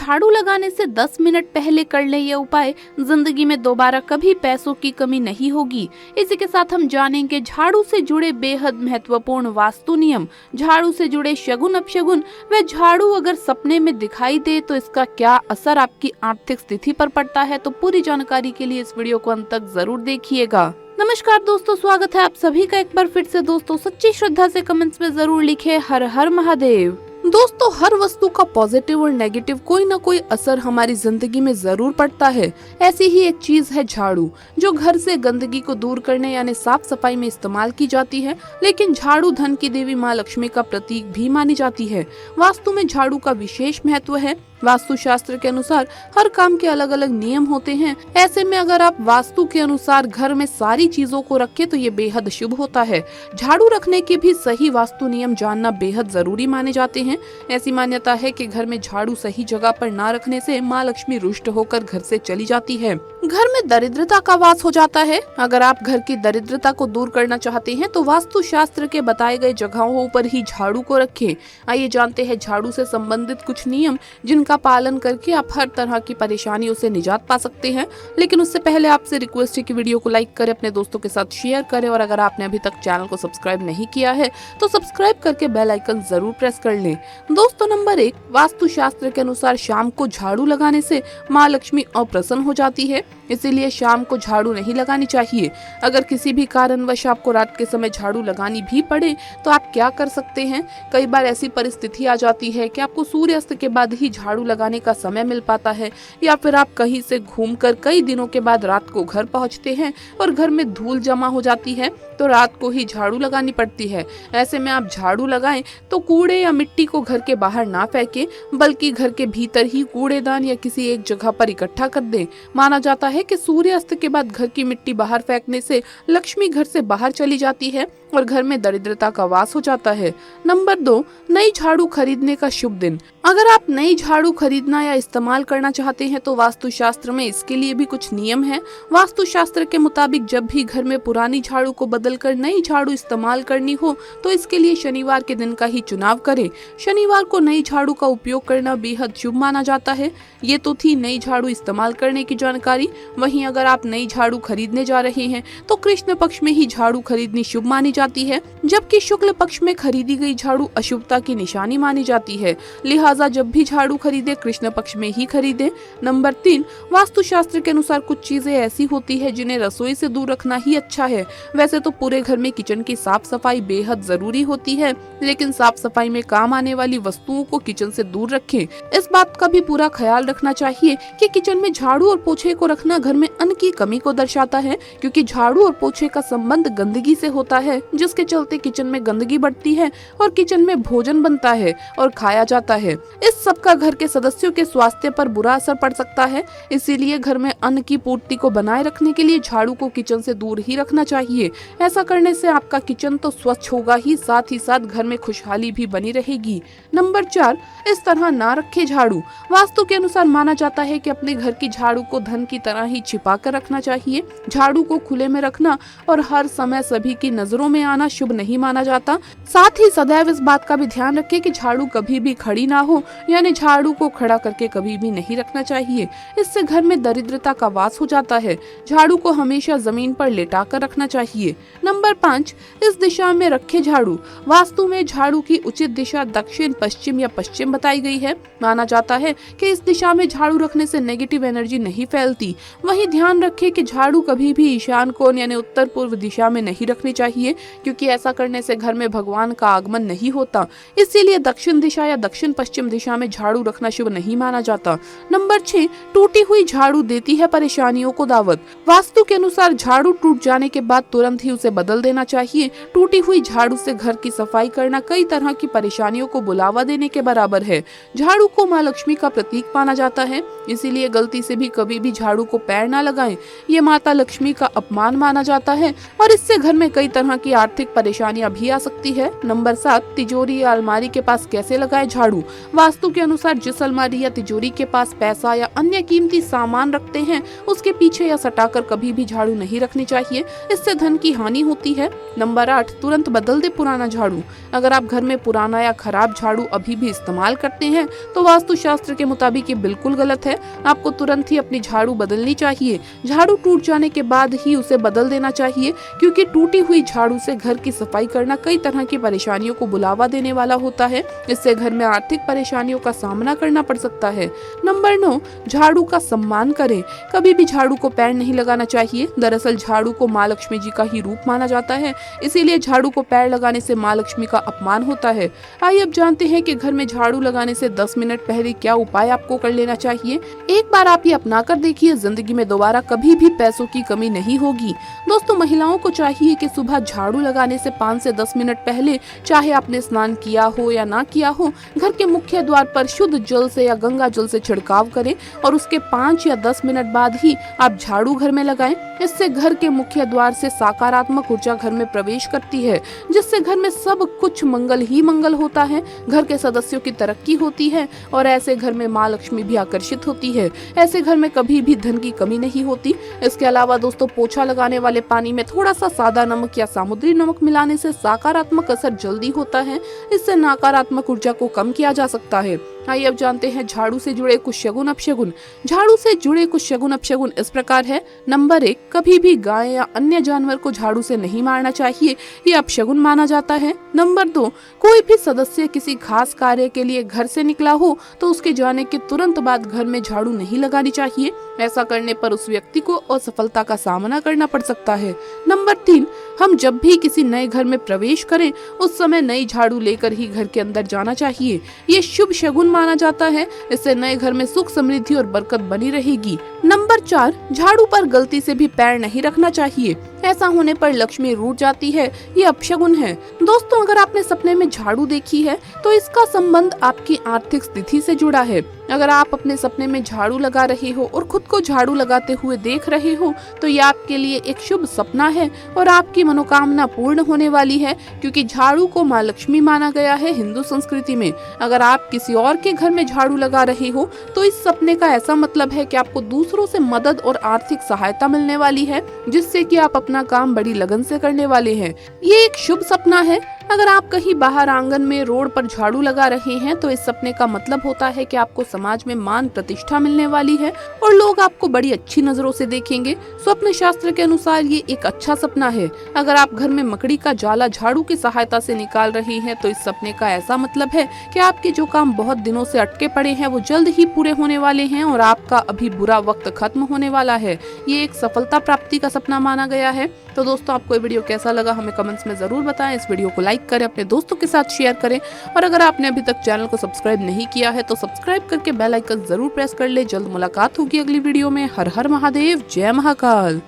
झाड़ू लगाने से 10 मिनट पहले कर ले ये उपाय, जिंदगी में दोबारा कभी पैसों की कमी नहीं होगी। इसी के साथ हम जानेंगे झाड़ू से जुड़े बेहद महत्वपूर्ण वास्तु नियम, झाड़ू से जुड़े शगुन अपशगुन व झाड़ू अगर सपने में दिखाई दे तो इसका क्या असर आपकी आर्थिक स्थिति पर पड़ता है। तो पूरी जानकारी के लिए इस वीडियो को अंत तक जरूर देखिएगा। नमस्कार दोस्तों, स्वागत है आप सभी का एक बार फिर से। दोस्तों सच्ची श्रद्धा से कमेंट्स में जरूर लिखे हर हर महादेव। दोस्तों हर वस्तु का पॉजिटिव और नेगेटिव कोई ना कोई असर हमारी जिंदगी में जरूर पड़ता है। ऐसी ही एक चीज है झाड़ू, जो घर से गंदगी को दूर करने यानी साफ सफाई में इस्तेमाल की जाती है। लेकिन झाड़ू धन की देवी माँ लक्ष्मी का प्रतीक भी मानी जाती है। वास्तु में झाड़ू का विशेष महत्व है। वास्तु शास्त्र के अनुसार हर काम के अलग अलग नियम होते हैं। ऐसे में अगर आप वास्तु के अनुसार घर में सारी चीजों को रखें तो ये बेहद शुभ होता है। झाड़ू रखने के भी सही वास्तु नियम जानना बेहद जरूरी माने जाते हैं। ऐसी मान्यता है कि घर में झाड़ू सही जगह पर ना रखने से माँ लक्ष्मी रुष्ट होकर घर से चली जाती है, घर में दरिद्रता का वास हो जाता है। अगर आप घर की दरिद्रता को दूर करना चाहते हैं तो वास्तु शास्त्र के बताए गए जगहों पर ही झाड़ू को रखें। आइए जानते हैं झाड़ू से संबंधित कुछ नियम जिनका पालन करके आप हर तरह की परेशानियों से निजात पा सकते हैं। लेकिन उससे पहले आपसे रिक्वेस्ट है कि वीडियो को लाइक करें, अपने दोस्तों के साथ शेयर करें और अगर आपने अभी तक चैनल को सब्सक्राइब नहीं किया है तो सब्सक्राइब करके बेल आइकन जरूर प्रेस कर लें। दोस्तों नंबर 1, वास्तु शास्त्र के अनुसार शाम को झाड़ू लगाने से माँ लक्ष्मी अप्रसन्न हो जाती है, इसीलिए शाम को झाड़ू नहीं लगानी चाहिए। अगर किसी भी कारणवश आपको रात के समय झाड़ू लगानी भी पड़े तो आप क्या कर सकते हैं। कई बार ऐसी परिस्थिति आ जाती है कि आपको सूर्यास्त के बाद ही झाड़ू लगाने का समय मिल पाता है, या फिर आप कहीं से घूमकर कई दिनों के बाद रात को घर पहुंचते हैं और घर में धूल जमा हो जाती है तो रात को ही झाड़ू लगानी पड़ती है। ऐसे में आप झाड़ू लगाएं तो कूड़े या मिट्टी को घर के बाहर ना फेंकें, बल्कि घर के भीतर ही कूड़ेदान या किसी एक जगह पर इकट्ठा कर दें। माना जाता है कि सूर्यास्त के बाद घर की मिट्टी बाहर फेंकने से लक्ष्मी घर से बाहर चली जाती है और घर में दरिद्रता का वास हो जाता है। नंबर 2, नई झाड़ू खरीदने का शुभ दिन। अगर आप नई झाड़ू खरीदना या इस्तेमाल करना चाहते हैं तो वास्तु शास्त्र में इसके लिए भी कुछ नियम है। वास्तु शास्त्र के मुताबिक जब भी घर में पुरानी झाड़ू को बदलकर नई झाड़ू इस्तेमाल करनी हो तो इसके लिए शनिवार के दिन का ही चुनाव करें। शनिवार को नई झाड़ू का उपयोग करना बेहद शुभ माना जाता है। ये तो थी नई झाड़ू इस्तेमाल करने की जानकारी। वहीं अगर आप नई झाड़ू खरीदने जा रहे हैं तो कृष्ण पक्ष में ही झाड़ू खरीदनी शुभ मानी जाती है, जबकि शुक्ल पक्ष में खरीदी गई झाड़ू अशुभता की निशानी मानी जाती है। लिहाजा जब भी झाड़ू खरीदे कृष्ण पक्ष में ही खरीदे। नंबर 3, वास्तु शास्त्र के अनुसार कुछ चीजें ऐसी होती है जिन्हें रसोई से दूर रखना ही अच्छा है। वैसे तो पूरे घर में किचन की साफ सफाई बेहद जरूरी होती है, लेकिन साफ सफाई में काम आने वाली वस्तुओं को किचन से दूर रखें। इस बात का भी पूरा ख्याल रखना चाहिए कि किचन में झाड़ू और पोछे को रखना घर में अन्न की कमी को दर्शाता है, क्योंकि झाड़ू और पोछे का संबंध गंदगी से होता है, जिसके चलते किचन में गंदगी बढ़ती है और किचन में भोजन बनता है और खाया जाता है। इस सब का घर के सदस्यों के स्वास्थ्य पर बुरा असर पड़ सकता है। इसीलिए घर में अन्न की पूर्ति को बनाए रखने के लिए झाड़ू को किचन से दूर ही रखना चाहिए। ऐसा करने से आपका किचन तो स्वच्छ होगा ही साथ घर में खुशहाली भी बनी रहेगी। नंबर 4, इस तरह ना रखे झाड़ू। वास्तु के अनुसार माना जाता है कि अपने घर की झाड़ू को धन की तरह ही छिपा कर रखना चाहिए। झाड़ू को खुले में रखना और हर समय सभी की नजरों में आना शुभ नहीं माना जाता। साथ ही सदैव इस बात का भी ध्यान रखें कि झाड़ू कभी भी खड़ी ना हो, यानी झाड़ू को खड़ा करके कभी भी नहीं रखना चाहिए। इससे घर में दरिद्रता का वास हो जाता है। झाड़ू को हमेशा जमीन पर लेटा कर रखना चाहिए। नंबर 5, इस दिशा में रखे झाड़ू। वास्तु में झाड़ू की उचित दिशा दक्षिण, पश्चिम या पश्चिम बताई गई है। माना जाता है कि इस दिशा में झाड़ू रखने से नेगेटिव एनर्जी नहीं फैलती। वहीं ध्यान रखें कि झाड़ू कभी भी ईशान कोण यानी उत्तर पूर्व दिशा में नहीं रखनी चाहिए, क्योंकि ऐसा करने से घर में भगवान का आगमन नहीं होता। इसीलिए दक्षिण दिशा या दक्षिण पश्चिम दिशा में झाड़ू रखना शुभ नहीं माना जाता। नंबर 6, टूटी हुई झाड़ू देती है परेशानियों को दावत। वास्तु के अनुसार झाड़ू टूट जाने के बाद तुरंत ही उसे बदल देना चाहिए। टूटी हुई झाड़ू से घर की सफाई करना कई तरह की परेशानियों को बुलावा देने के बराबर है। झाड़ू को माँ लक्ष्मी का प्रतीक माना जाता है, इसीलिए गलती से भी कभी भी झाड़ू को पैर ना लगाएं। ये माता लक्ष्मी का अपमान माना जाता है और इससे घर में कई तरह की आर्थिक परेशानियां भी आ सकती है। नंबर 7, तिजोरी या अलमारी के पास कैसे लगाएं झाड़ू। वास्तु के अनुसार जिस अलमारी या तिजोरी के पास पैसा या अन्य कीमती सामान रखते हैं उसके पीछे या सटाकर कभी भी झाड़ू नहीं रखनी चाहिए, इससे धन की हानि होती है। नंबर 8, तुरंत बदल दे पुराना झाड़ू। अगर आप घर में पुराना या खराब झाड़ू अभी भी इस्तेमाल करते हैं तो वास्तु शास्त्र के मुताबिक ये बिल्कुल गलत है। आपको तुरंत ही अपनी झाड़ू बदलनी चाहिए। झाड़ू टूट जाने के बाद ही उसे बदल देना चाहिए, क्योंकि टूटी हुई झाड़ू से घर की सफाई करना कई तरह की परेशानियों को बुलावा देने वाला होता है। इससे घर में आर्थिक परेशानियों का सामना करना पड़ सकता है। नंबर 9, झाड़ू का सम्मान करें। कभी भी झाड़ू को पैर नहीं लगाना चाहिए। दरअसल झाड़ू को माँ लक्ष्मी जी का ही रूप माना जाता है, इसीलिए झाड़ू को पैर लगाने से माँ लक्ष्मी का अपमान होता है। आइए अब जानते हैं कि घर में झाड़ू लगाने से 10 मिनट पहले क्या उपाय आपको कर लेना चाहिए। एक बार आप ये अपना कर देखिए, जिंदगी में दोबारा कभी भी पैसों की कमी नहीं होगी। दोस्तों, महिलाओं को चाहिए कि सुबह झाड़ू लगाने से 5 से 10 मिनट पहले, चाहे आपने स्नान किया हो या ना किया हो, घर के मुख्य द्वार पर शुद्ध जल से या गंगा जल से छिड़काव करें और उसके 5 या 10 मिनट बाद ही आप झाड़ू घर में लगाएं। इससे घर के मुख्य द्वार से सकारात्मक ऊर्जा घर में प्रवेश करती है, जिससे घर में सब कुछ मंगल ही मंगल होता है। घर के सदस्यों की तरक्की होती है और ऐसे घर में माँ लक्ष्मी भी आकर्षित होती है। ऐसे घर में कभी भी धन की कमी नहीं होती। इसके अलावा दोस्तों, पोछा लगाने वाले पानी में थोड़ा सा सादा नमक या समुद्री नमक मिलाने से सकारात्मक असर जल्दी होता है। इससे नकारात्मक ऊर्जा को कम किया जा सकता है। आइए अब जानते हैं झाड़ू से जुड़े कुछ शगुन अपशगुन। झाड़ू से जुड़े कुछ शगुन अपशगुन इस प्रकार है। नंबर 1, कभी भी गाय या अन्य जानवर को झाड़ू से नहीं मारना चाहिए, ये अपशगुन माना जाता है। नंबर 2, कोई भी सदस्य किसी खास कार्य के लिए घर से निकला हो तो उसके जाने के तुरंत बाद घर में झाड़ू नहीं लगानी चाहिए। ऐसा करने पर उस व्यक्ति को असफलता का सामना करना पड़ सकता है। नंबर 3, हम जब भी किसी नए घर में प्रवेश करें उस समय नई झाड़ू लेकर ही घर के अंदर जाना चाहिए। ये शुभ शगुन माना जाता है। इससे नए घर में सुख समृद्धि और बरकत बनी रहेगी। नंबर 4, झाड़ू पर गलती से भी पैर नहीं रखना चाहिए। ऐसा होने पर लक्ष्मी रूठ जाती है, ये अपशगुन है। दोस्तों, अगर आपने सपने में झाड़ू देखी है तो इसका संबंध आपकी आर्थिक स्थिति से जुड़ा है। अगर आप अपने सपने में झाड़ू लगा रहे हो और खुद को झाड़ू लगाते हुए देख रहे हो तो ये आपके लिए एक शुभ सपना है और आपकी मनोकामना पूर्ण होने वाली है, क्योंकि झाड़ू को माँ लक्ष्मी माना गया है हिंदू संस्कृति में। अगर आप किसी और के घर में झाड़ू लगा रहे हो तो इस सपने का ऐसा मतलब है कि आपको दूसरों से मदद और आर्थिक सहायता मिलने वाली है, जिससे कि आप अपना काम बड़ी लगन से करने वाले हैं। ये एक शुभ सपना है। अगर आप कहीं बाहर आंगन में रोड पर झाड़ू लगा रहे हैं तो इस सपने का मतलब होता है कि आपको समाज में मान प्रतिष्ठा मिलने वाली है और लोग आपको बड़ी अच्छी नजरों से देखेंगे। स्वप्न शास्त्र के अनुसार ये एक अच्छा सपना है। अगर आप घर में मकड़ी का जाला झाड़ू की सहायता से निकाल रहे हैं तो इस सपने का ऐसा मतलब है कि आपके जो काम बहुत दिनों से अटके पड़े हैं वो जल्द ही पूरे होने वाले हैं और आपका अभी बुरा वक्त खत्म होने वाला है। ये एक सफलता प्राप्ति का सपना माना गया है। तो दोस्तों, आपको ये वीडियो कैसा लगा हमें कमेंट्स में जरूर बताएं। इस वीडियो को लाइक करें, अपने दोस्तों के साथ शेयर करें और अगर आपने अभी तक चैनल को सब्सक्राइब नहीं किया है तो सब्सक्राइब करके बेल आइकन जरूर प्रेस कर ले। जल्द मुलाकात होगी अगली वीडियो में। हर हर महादेव, जय महाकाल।